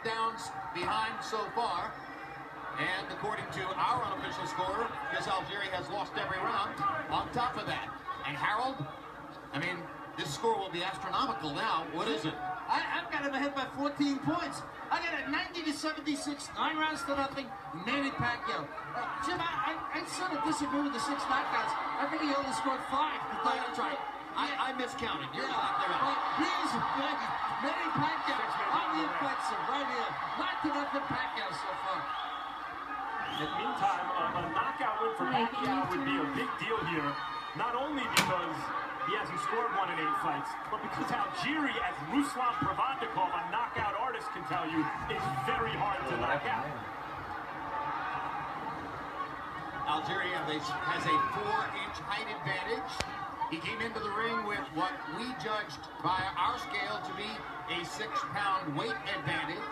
knockdowns behind so far. And according to our unofficial score, Chris Algieri has lost every round on top of that. And Harold, I mean, this score will be astronomical now. What is it? I've got him ahead by 14 points. I got it 90-76, 9 rounds to nothing, Manny Pacquiao. Jim, I sort of disagree with the 6 knockouts. I think he only scored 5. That's right. I miscounted. You're exactly right. But here's Manny Pacquiao on the offensive right here. 9-0 Pacquiao so far. In the meantime, a knockout win for Pacquiao would be a big deal here, not only because he hasn't scored 1 in 8 fights, but because Algieri, as Ruslan Pravandikov, a knockout artist, can tell you, is very hard to knock out. Algieri has a 4-inch height advantage. He came into the ring with what we judged by our scale to be a 6-pound weight advantage.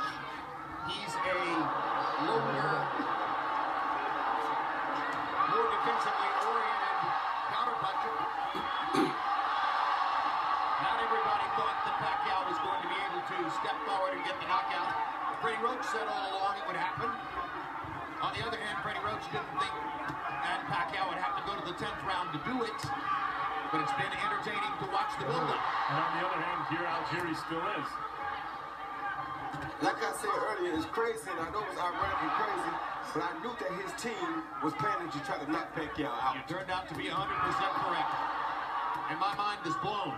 He's a longer, more defensively oriented counterpuncher. Not everybody thought that Pacquiao was going to be able to step forward and get the knockout. Freddie Roach said all along it would happen. On the other hand, Freddie Roach didn't think that Pacquiao would have to go to the 10th round to do it. But it's been entertaining to watch the build-up. And on the other hand, here Algieri still is. Like I said earlier, it's crazy, and I know it was ironically crazy, but I knew that his team was planning to try to knock Pacquiao out. You turned out to be 100% correct. And my mind is blown.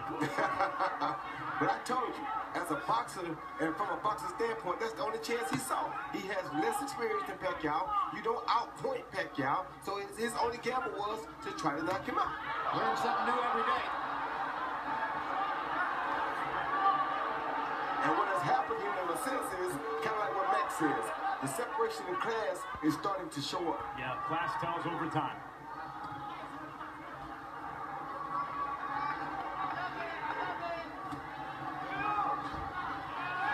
But I told you, as a boxer, and from a boxer standpoint, that's the only chance he saw. He has less experience than Pacquiao. You don't outpoint Pacquiao, so his only gamble was to try to knock him out. Learn something new every day. And what has happened here in a sense is kind of like what Max says. The separation in class is starting to show up. Yeah, class tells over time.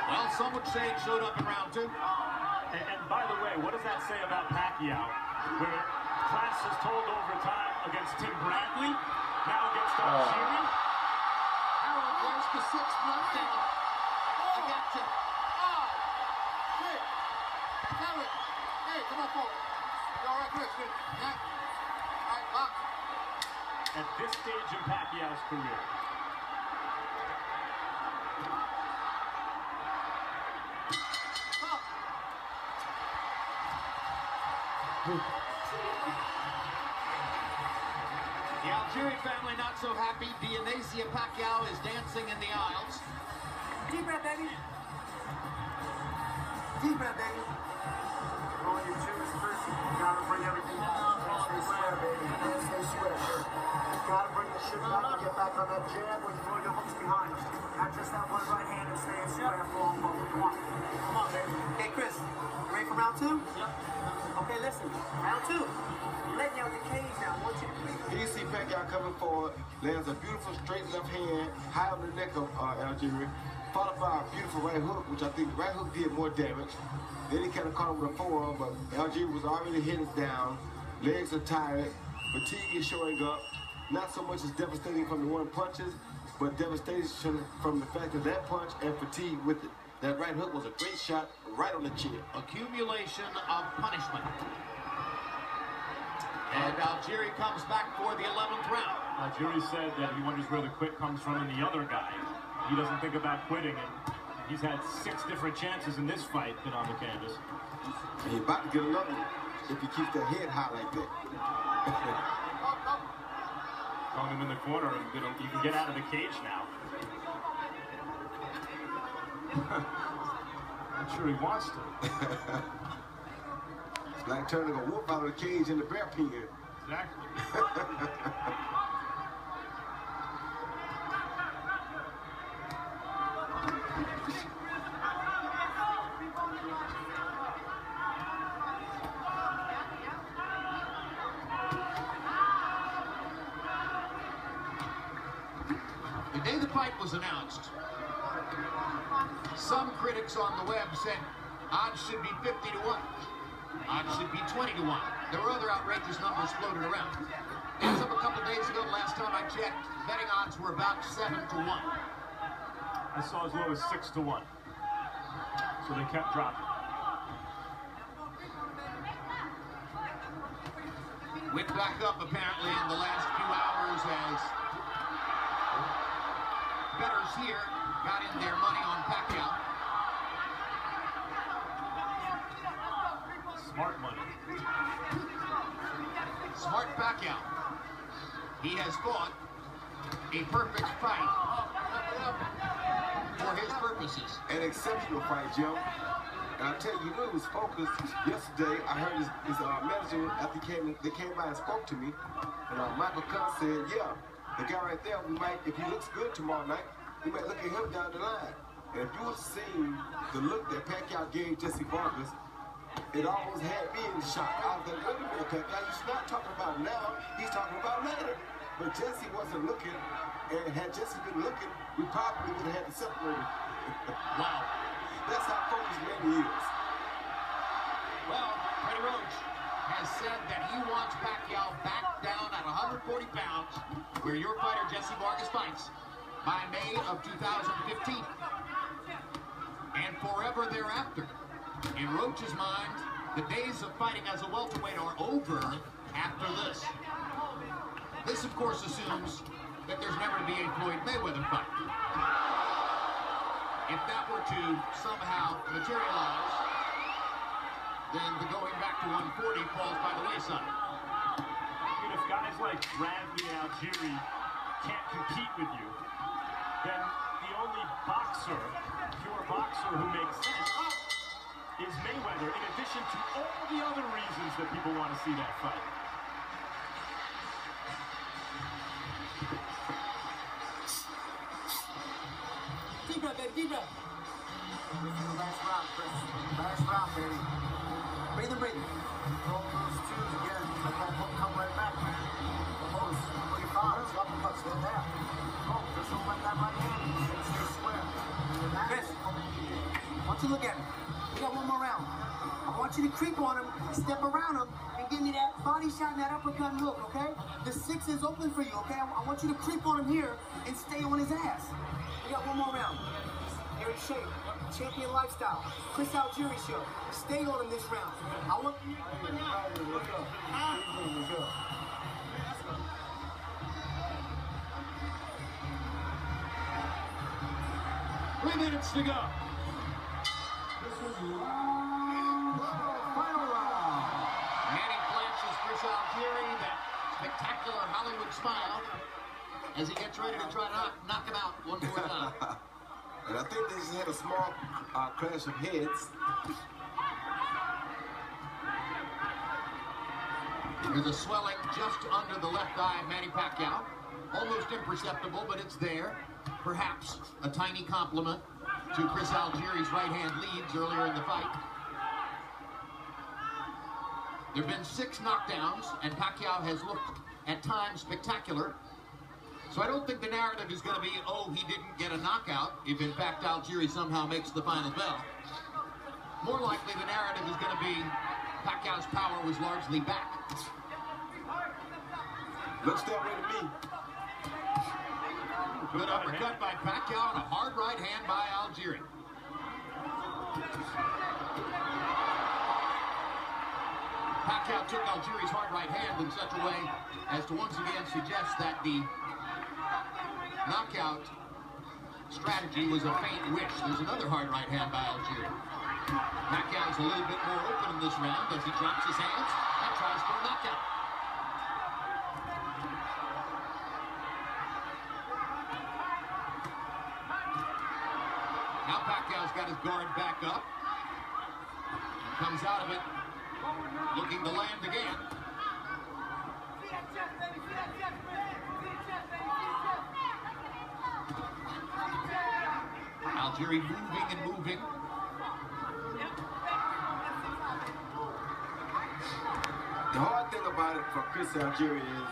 Well, some would say it showed up in round 2. And by the way, what does that say about Pacquiao? Where class is told over time against Tim Bradley, now against Algieri. Harold, there's the 6th knockdown. I got you. Oh, Chris. Harold. Hey, come on forward. You all right, Chris? Yeah. All right, box. At this stage in Pacquiao's career. The Algieri family not so happy. Dionysia Pacquiao is dancing in the aisles. Deep breath, baby. Deep breath, baby. All you choose first, you gotta bring everything down. Stay square, baby. Stay square. You gotta bring the shit back and get back on that jab when you throw your hooks behind us. Not just that one right hand and staying square for long ball. Come on. Come on, baby. Hey, Chris, you ready for round 2? Yep. Okay, listen. Round 2. You're letting out your cage now. I want you to please. Here you see Pacquiao coming forward, lands a beautiful straight left hand, high on the neck of Algieri, followed by a beautiful right hook, which I think the right hook did more damage. Then he kind of caught him with a forearm, but Algieri was already headed down. Legs are tired, fatigue is showing up. Not so much as devastating from the 1 punches, but devastation from the fact of that punch and fatigue with it. That right hook was a great shot right on the chin. Accumulation of punishment. And Algieri comes back for the 11th round. Algieri said that he wonders where the quit comes from in the other guy. He doesn't think about quitting, and he's had 6 different chances in this fight than on the canvas. And he's about to get another one if he keeps that head high like that. Throwing him in the corner, and you can get out of the cage now. I'm sure he wants to. It's like turning a wolf out of the cage in the bear pen. Exactly. The day the fight was announced, some critics on the web said odds should be 50 to 1. Odds should be 20 to 1. There were other outrageous numbers floated around. As of a couple days ago, last time I checked, betting odds were about 7 to 1. I saw as low as 6 to 1. So they kept dropping. Went back up apparently in the last few hours as bettors here got in their money on Pacquiao. Smart money. Smart Pacquiao. He has fought a perfect fight for his purposes. An exceptional fight, Joe. And I'll tell you, he was focused. Yesterday, I heard his manager, after they came by and spoke to me, and Michael Kahn said, yeah, the guy right there, we might, if he looks good tomorrow night, we might look at him down the line. And if you would have seen the look that Pacquiao gave Jesse Vargas, it almost had me in shock. I was like, wait a minute, Pacquiao, he's not talking about now, he's talking about later. But Jesse wasn't looking, and had Jesse been looking, we probably would have had to separate him. Wow. That's how focused Manny is. Well, Freddie Roach has said that he wants Pacquiao back down at 140 pounds, where your fighter Jesse Vargas fights, by May of 2015. And forever thereafter. In Roach's mind, the days of fighting as a welterweight are over after this. This, of course, assumes that there's never to be a Floyd Mayweather fight. If that were to somehow materialize, then the going back to 140 falls by the wayside. And if guys like Bradley and Algieri can't compete with you, then the only boxer, pure boxer who makes sense is Mayweather, in addition to all the other reasons that people want to see that fight. Deep breath, baby, deep breath. Last round, Chris. Last round, baby. Breathe and breathe. Roll those twos again. Let that hook come right back, man. Close. Look at bars. Uppercuts. Go down. Oh, just don't let that right hand. Stay square. Chris, I want you to look at me. We got one more round. I want you to creep on him, step around him, and give me that body shot and that uppercut and hook, okay? The 6 is open for you, okay? I want you to creep on him here and stay on his ass. We got one more round. Eric Shape, champion lifestyle. Chris Algieri show. Stay on him this round. I want you to now. 3 minutes to go. Final round. Manny flashes Chris Algieri that spectacular Hollywood smile as he gets ready to try to knock him out one more time. And I think they just had a small clash of heads. There's a swelling just under the left eye of Manny Pacquiao. Almost imperceptible, but it's there. Perhaps a tiny compliment to Chris Algieri's right-hand leads earlier in the fight. There have been 6 knockdowns, and Pacquiao has looked at times spectacular. So I don't think the narrative is going to be, oh, he didn't get a knockout, if in fact Algieri somehow makes the final bell. More likely the narrative is going to be Pacquiao's power was largely back. Looks that way to me. Good uppercut by Pacquiao and a hard right hand by Algieri. Pacquiao took Algieri's hard right hand in such a way as to once again suggest that the knockout strategy was a faint wish. There's another hard right hand by Algieri. Pacquiao's a little bit more open in this round as he drops his hands and tries for a knockout. Now Pacquiao's got his guard back up. Comes out of it looking to land again. Algieri moving and moving. The hard thing about it for Chris Algieri is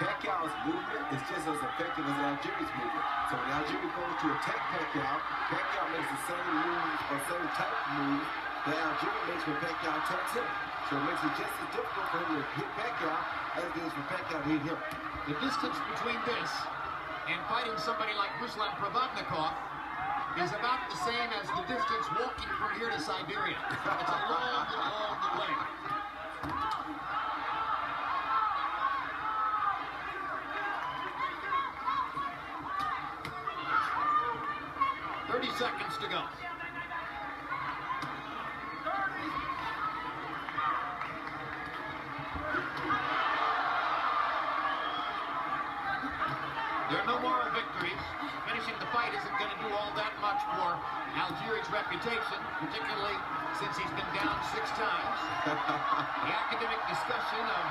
Pacquiao's movement is just as effective as Algieri's movement. So when Algieri goes to attack Pacquiao, Pacquiao makes the same move or same type of move that Algieri makes when Pacquiao attacks him. So it makes it just as difficult for him to hit Pacquiao as it is for Pacquiao to hit him. The distance between this and fighting somebody like Ruslan Provodnikov is about the same as the distance walking from here to Siberia. It's a long, long way. Seconds to go. There are no moral victories. Finishing the fight isn't going to do all that much for Algieri's reputation, particularly since he's been down 6 times. The academic discussion of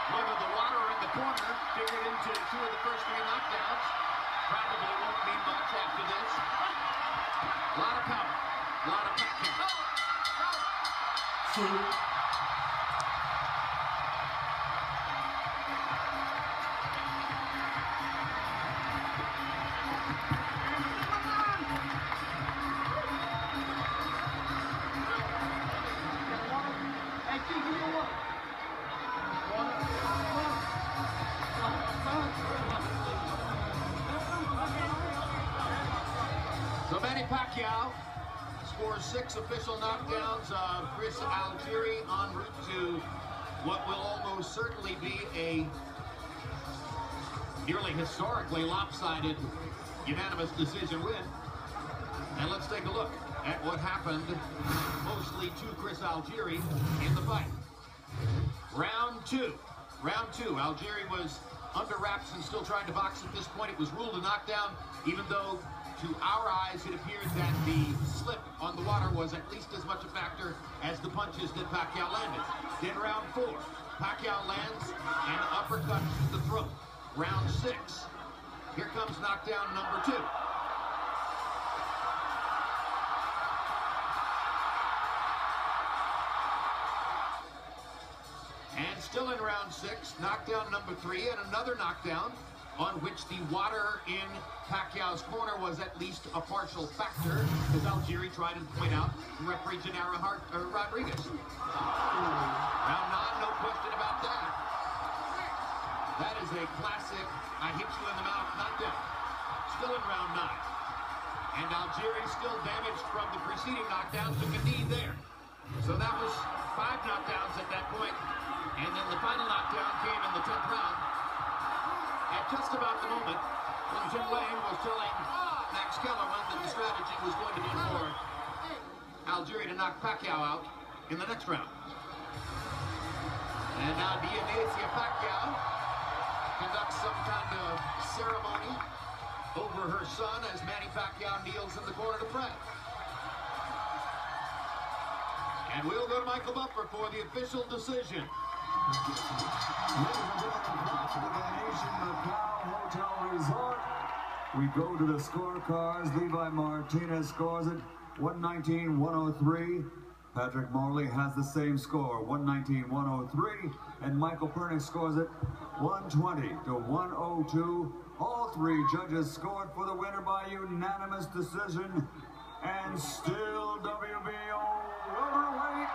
whether the water in the corner figured into 2 of the first 3 knockdowns probably won't mean much after this. A lot of power, a lot of Pacquiao. So Manny Pacquiao scores 6 official knockdowns of Chris Algieri en route to what will almost certainly be a nearly historically lopsided unanimous decision win. And let's take a look at what happened mostly to Chris Algieri in the fight. Round 2. Algieri was under wraps and still trying to box at this point. It was ruled a knockdown, even though to our eyes it appeared that the slip on the water was at least as much a factor as the punches that Pacquiao landed. Then round 4, Pacquiao lands an uppercut to the throat. Round 6, here comes knockdown number 2. And still in round 6, knockdown number 3, and another knockdown on which the water in Pacquiao's corner was at least a partial factor, as Algieri tried to point out referee Gennaro Rodriguez. Round 9, no question about that. That is a classic, I hit you in the mouth knockdown. Still in round 9. And Algieri still damaged from the preceding knockdown, took a knee there. So that was 5 knockdowns at that point. And then the final knockdown came in the 10th round. At just about the moment when Jim Lane was telling Max Kellerman that the strategy was going to be for Algieri to knock Pacquiao out in the next round. And now Dionysia Pacquiao conducts some kind of ceremony over her son as Manny Pacquiao kneels in the corner to pray. And we'll go to Michael Buffer for the official decision. Ladies and gentlemen, back to the Venetian Macau Hotel Resort. We go to the scorecards. Levi Martinez scores it 119-103. Patrick Morley has the same score, 119-103. And Michael Pernick scores it 120-102. All 3 judges scored for the winner by unanimous decision. And still WBO welterweight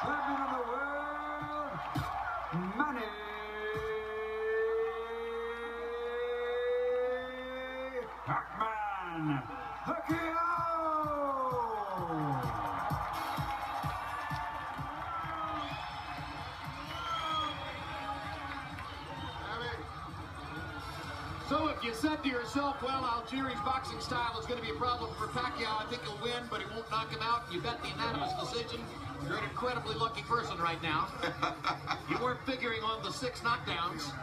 champion of the world, Manny Pacquiao. So if you said to yourself, well, Algieri's boxing style is going to be a problem for Pacquiao, I think he'll win, but he won't knock him out, you bet the unanimous decision, you're an incredibly lucky person right now. You weren't figuring on the 6 knockdowns.